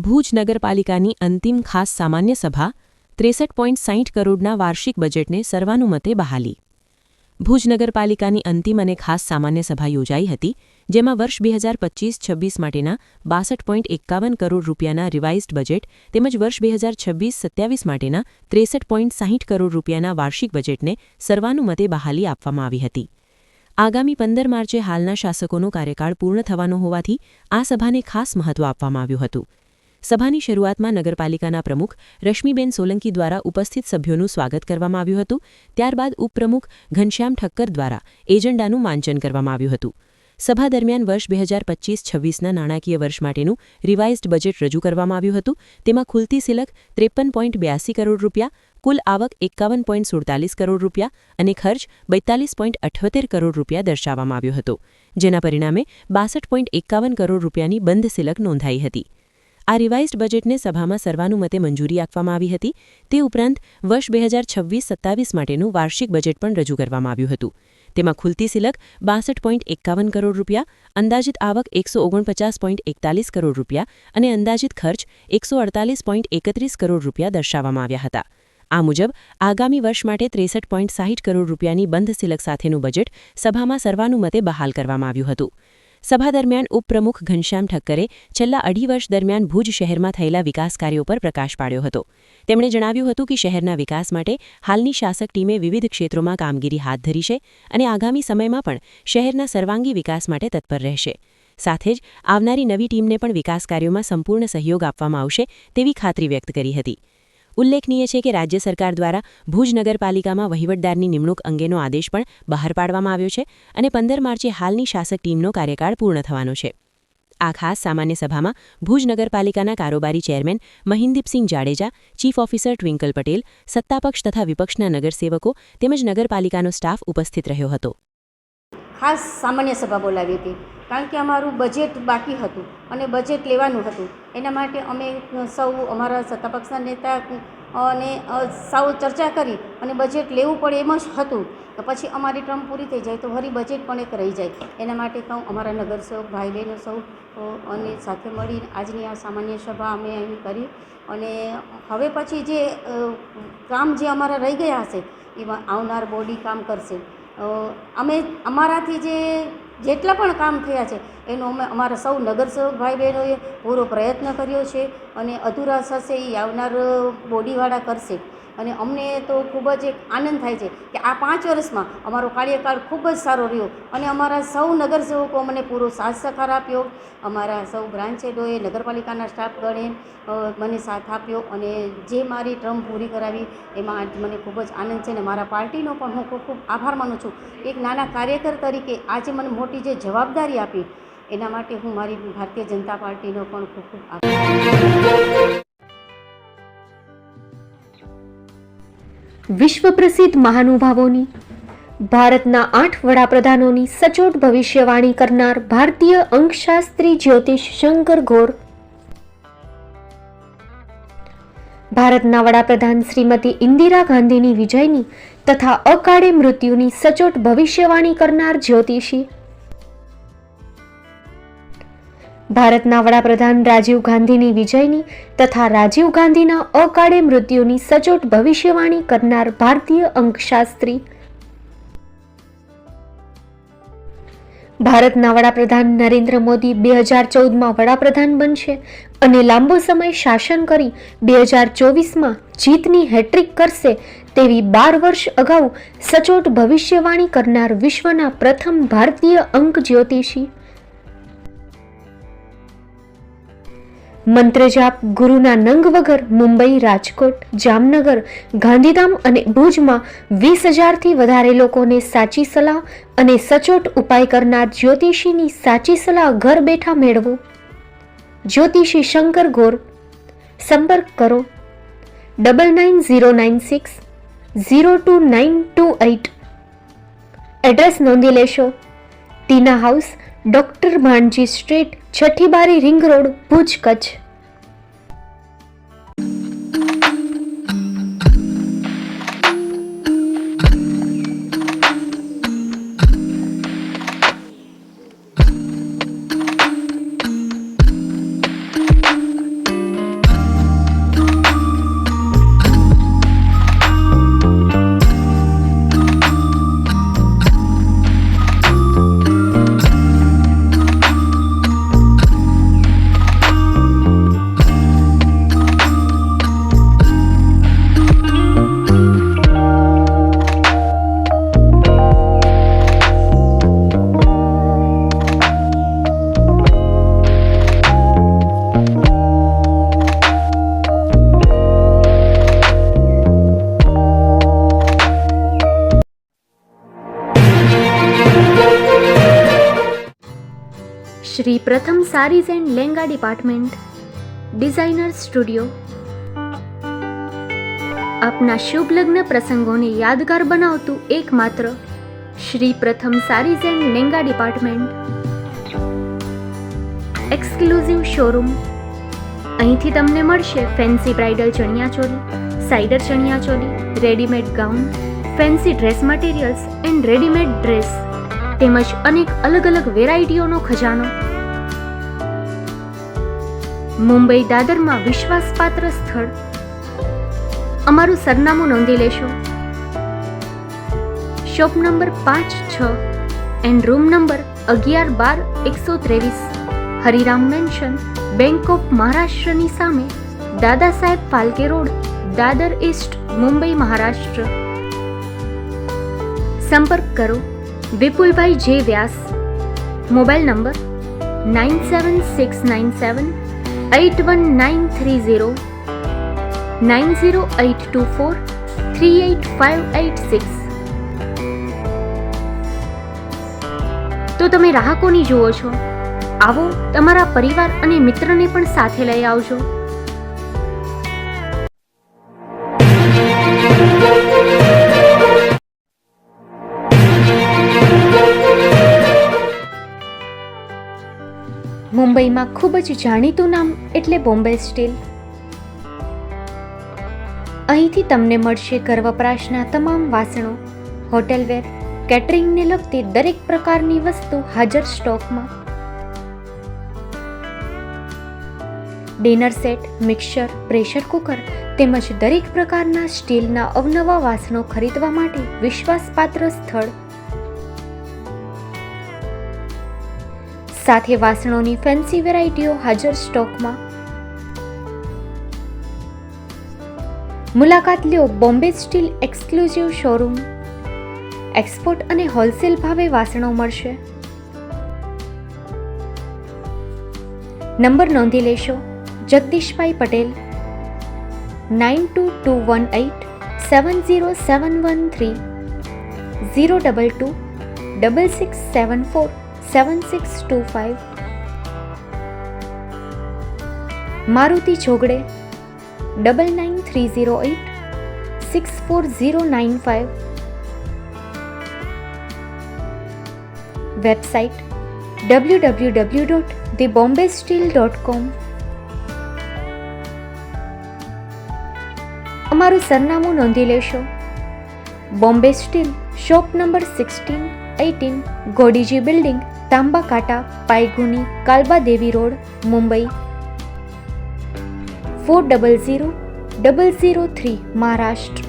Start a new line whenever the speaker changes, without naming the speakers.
ભુજ નગરપાલિકાની અંતિમ ખાસ સામાન્ય સભા 63.60 કરોડના વાર્ષિક બજેટને સર્વાનુમતે બહાલી. ભુજ નગરપાલિકાની અંતિમ અને ખાસ સામાન્ય સભા યોજાઈ હતી, જેમાં વર્ષ 2025-26 માટેના 62.51 કરોડ રૂપિયાના રિવાઇઝ્ડ બજેટ તેમજ વર્ષ 2026-27 માટેના 63.60 કરોડ રૂપિયાના વાર્ષિક બજેટને સર્વાનુમતે બહાલી આપવામાં આવી હતી. આગામી 15 માર્ચે હાલના શાસકોનો કાર્યકાળ પૂર્ણ થવાનો હોવાથી આ સભાને ખાસ મહત્વ આપવામાં આવ્યું હતું. સભાની શરૂઆતમાં નગરપાલિકાના પ્રમુખ રશ્મિબેન સોલંકી દ્વારા ઉપસ્થિત સભ્યોનું સ્વાગત કરવામાં આવ્યું હતું. ત્યારબાદ ઉપપ્રમુખ ઘનશ્યામ ઠક્કર દ્વારા એજન્ડાનું વાંચન કરવામાં આવ્યું હતું. સભા દરમિયાન વર્ષ 2025-26ના નાણાકીય વર્ષ માટેનું રિવાઇઝ્ડ બજેટ રજૂ કરવામાં આવ્યું હતું. તેમાં ખુલતી સિલક 53.82 કરોડ રૂપિયા, કુલ આવક 51.47 કરોડ રૂપિયા અને ખર્ચ 42.78 કરોડ રૂપિયા દર્શાવવામાં આવ્યો હતો, જેના પરિણામે 62.51 કરોડ રૂપિયાની બંધ સિલક નોંધાઈ હતી. આ રિવાઇઝ્ડ બજેટને સભામાં સર્વાનુમતે મંજૂરી આપવામાં આવી હતી. તે ઉપરાંત વર્ષ 2026-27 માટેનું વાર્ષિક બજેટ પણ રજૂ કરવામાં આવ્યું હતું. તેમાં ખુલતી સિલક 62.51 કરોડ રૂપિયા, અંદાજિત આવક 149.41 કરોડ રૂપિયા અને અંદાજિત ખર્ચ 148.31 કરોડ રૂપિયા દર્શાવવામાં આવ્યા હતા. આ મુજબ આગામી વર્ષ માટે 63.60 કરોડ રૂપિયાની બંધ સિલક સાથેનું બજેટ સભામાં સર્વાનુમતે બહાલ કરવામાં આવ્યું હતું. સભા દરમિયાન ઉપપ્રમુખ ઘનશ્યામ ઠક્કરે છેલ્લા 2.5 વર્ષ દરમિયાન ભુજ શહેરમાં થયેલા વિકાસ કાર્યો પર પ્રકાશ પાડ્યો હતો. તેમણે જણાવ્યું હતું કે શહેરના વિકાસ માટે હાલની શાસક ટીમે વિવિધ ક્ષેત્રોમાં કામગીરી હાથ ધરી છે અને આગામી સમયમાં પણ શહેરના સર્વાંગી વિકાસ માટે તત્પર રહેશે. સાથે જ આવનારી નવી ટીમને પણ વિકાસ કાર્યોમાં સંપૂર્ણ સહયોગ આપવામાં આવશે તેવી ખાતરી વ્યક્ત કરી હતી. ઉલ્લેખનીય છે કે રાજ્ય સરકાર દ્વારા ભુજ નગરપાલિકામાં વહીવટદારની નિમણૂક અંગેનો આદેશ પણ બહાર પાડવામાં આવ્યો છે અને 15 માર્ચે હાલની શાસક ટીમનો કાર્યકાળ પૂર્ણ થવાનો છે. આ ખાસ સામાન્ય સભામાં ભુજ નગરપાલિકાના કારોબારી chairman Mahindipsinh Jadeja, chief officer Twinkle Patel, સત્તાપક્ષ તથા વિપક્ષના નગરસેવકો તેમજ નગરપાલિકાનો સ્ટાફ ઉપસ્થિત રહ્યો હતો.
ખાસ સામાન્ય સભા બોલાવી હતી, કારણ કે અમારું બજેટ બાકી હતું અને બજેટ લેવાનું હતું. એના માટે અમે સૌ અમારા સત્તાપક્ષના નેતા અને સૌ ચર્ચા કરી અને બજેટ લેવું પડે એમ જ હતું. તો પછી અમારી ટર્મ પૂરી થઈ જાય તો ફરી બજેટ પણ એક રહી જાય. એના માટે કહું અમારા નગરસેવક ભાઈ બહેનો સૌ અને સાથે મળી આજની આ સામાન્ય સભા અમે અહીં કરી અને હવે પછી જે કામ જે અમારા રહી ગયા હશે એમાં આવનાર બોડી કામ કરશે. અમે અમારાથી જેટલા પણ કામ થયા છે એનો અમે અમારા સૌ નગરસેવક ભાઈ બહેનોએ પૂરો પ્રયત્ન કર્યો છે અને અધૂરા થશે એ આવનાર બોડીવાળા કરશે. અને અમને તો ખૂબ જ એક આનંદ થાય છે કે આ 5 વર્ષમાં અમારો કાર્યકાળ ખૂબ જ સારો રહ્યો અને અમારા સૌ નગરસેવકો મને પૂરો સાથ સહકાર આપ્યો. અમારા સૌ બ્રાન્ચ હેડોએ નગરપાલિકાના સ્ટાફગણે મને સાથ આપ્યો અને જે મારી ટર્મ પૂરી કરાવી એમાં આજ મને ખૂબ જ આનંદ છે અને મારા પાર્ટીનો પણ હું ખૂબ ખૂબ આભાર માનું છું. એક નાના કાર્યકર તરીકે આજે મને મોટી જે જવાબદારી આપી એના માટે હું મારી ભારતીય જનતા પાર્ટીનો પણ ખૂબ ખૂબ આભાર.
વિશ્વ પ્રસિદ્ધ મહાનુભાવોની, ભારતના 8 વડાપ્રધાનોની સચોટ ભવિષ્યવાણી કરનાર ભારતીય અંકશાસ્ત્રી જ્યોતિષ શંકર ગોર, ભારતના વડાપ્રધાન શ્રીમતી ઇન્દિરા ગાંધીની વિજયની તથા અકાળે મૃત્યુની સચોટ ભવિષ્યવાણી કરનાર જ્યોતિષી, ભારતના વડાપ્રધાન રાજીવ ગાંધીની વિજયની તથા રાજીવ ગાંધીના અકાળે મૃત્યુની સચોટ ભવિષ્યવાણી કરનાર ભારતીય અંકશાસ્ત્રી, ભારતના વડાપ્રધાન નરેન્દ્ર મોદી 2014માં વડાપ્રધાન બનશે અને લાંબો સમય શાસન કરી 2024માં જીતની હેટ્રિક કરશે તેવી 12 વર્ષ અગાઉ સચોટ ભવિષ્યવાણી કરનાર વિશ્વના પ્રથમ ભારતીય અંક જ્યોતિષી, મંત્રજાપ ગુરુના નંગ વગર મુંબઈ, રાજકોટ, જામનગર, ગાંધીધામ અને ભુજમાં 20,000થી વધારે લોકોને સાચી સલાહ અને સચોટ ઉપાય કરનાર જ્યોતિષીની સાચી સલાહ ઘર બેઠા મેળવો. જ્યોતિષી શંકર ગોર. સંપર્ક કરો 9909602928. એડ્રેસ નોંધી લેશો. Tina house, doctor Bhanji street, છઠ્ઠી બારી, ring road, Bhuj, Kutch. Shri Pratham sarees and lehenga department, designer studio. આપના શુભ લગ્ન પ્રસંગોને યાદગાર બનાવતું એકમાત્ર Shri Pratham sarees and lehenga department, exclusive showroom. અહીંથી તમને મળશે ફેન્સી બ્રાઇડલ ચણિયાચોળી, સાઇડર ચણિયાચોળી, readymade gown, fancy dress materials and readymade dress તેમજ અનેક અલગ અલગ વેરાયટીઓનો ખજાનો. મુંબઈ દાદરમાં વિશ્વાસપાત્ર સ્થળ. અમારું સરનામું નોંધી લેશો. Shop number 5-6 and room number 11-12-123, Hariram mansion, bank of મહારાષ્ટ્રની સામે, દાદા સાહેબ ફાલ્કે રોડ, દાદર ઈસ્ટ, મુંબઈ, મહારાષ્ટ્ર. સંપર્ક કરો વિપુલભાઈ જે વ્યાસ. Mobile number 9769781930, 9082438586. તો તમે રાહ કોની જુઓ છો? આવો, તમારા પરિવાર અને મિત્રને પણ સાથે લઈ આવજો. મુંબઈમાં ખૂબ જ જાણીતું નામ એટલે બોમ્બે સ્ટીલ. અહીંથી તમને મળશે ઘર વપરાશના તમામ વાસણો, હોટેલવેર, કેટરિંગને લગતી દરેક પ્રકારની વસ્તુ હાજર સ્ટોકમાં. Dinner set, mixer, pressure cooker તેમજ દરેક પ્રકારના સ્ટીલના અવનવા વાસણો ખરીદવા માટે વિશ્વાસપાત્ર સ્થળ. સાથે વાસણોની ફેન્સી વેરાયટીઓ હાજર સ્ટોકમાં. મુલાકાત લ્યો Bombay steel exclusive showroom. Export અને હોલસેલ ભાવે વાસણો મળશે. નંબર નોંધી લેશો. જગદીશભાઈ પટેલ, 9221870713, 02266747625. મારુતિ જોગડે, 9930864095. Website www.thebombasteel.com. અમારું સરનામું નોંધી લેશો. Bombay steel, shop number 16-18, Godiji building, Tamba Kanta, Paydhuni, Kalbadevi road, Mumbai 400003, Maharashtra.